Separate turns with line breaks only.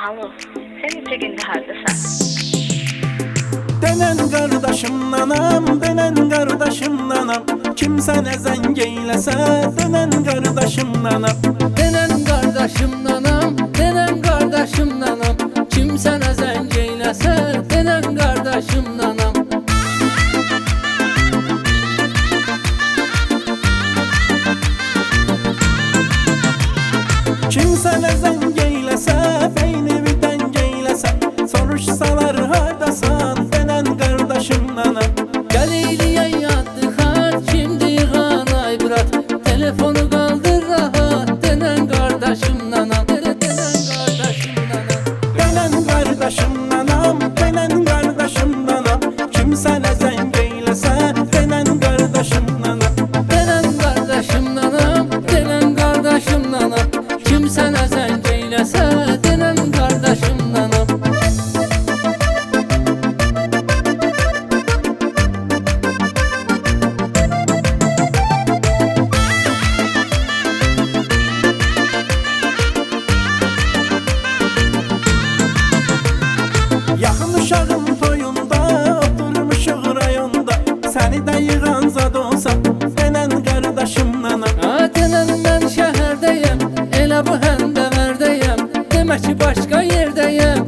Alo, sen neçə gündür hardasan?
Denen kardeşim nanam, denen kardeşim nanam. Kimsen zəng eyləsə, denen kardeşim nanam.
Denen kardeşim nanam, denen kardeşim nanam. Kim sana zəng eyləsə, denen kardeşim nanam.
Kimsen zəng eyləsə, beyni bir dəng eyləsə, soruşsalar hardasan, denen kardeşim nanam.
Gel eyleyən yaddı xat, kimdi yığan ay bırat. Telefonu qaldır rahat, denen kardeşim nanam. Denen kardeşim nanam.
Denen kardeşim nanam, denen kardeşim nanam. Kimsen zəng eyləsə, denen kardeşim nanam.
Denen kardeşim nanam, denen kardeşim nanam. Kim sana zəng eyləsə, denen kardeşim nanam.
Yaxın uşağın toyunda, oturmuşuq rayonda. Səni də yığan zad olsa, denen kardeşim nanam.
Denen mən şəhərdəyəm, elə bu həndəvərdəyəm. Demək ki başqa yerdəyəm.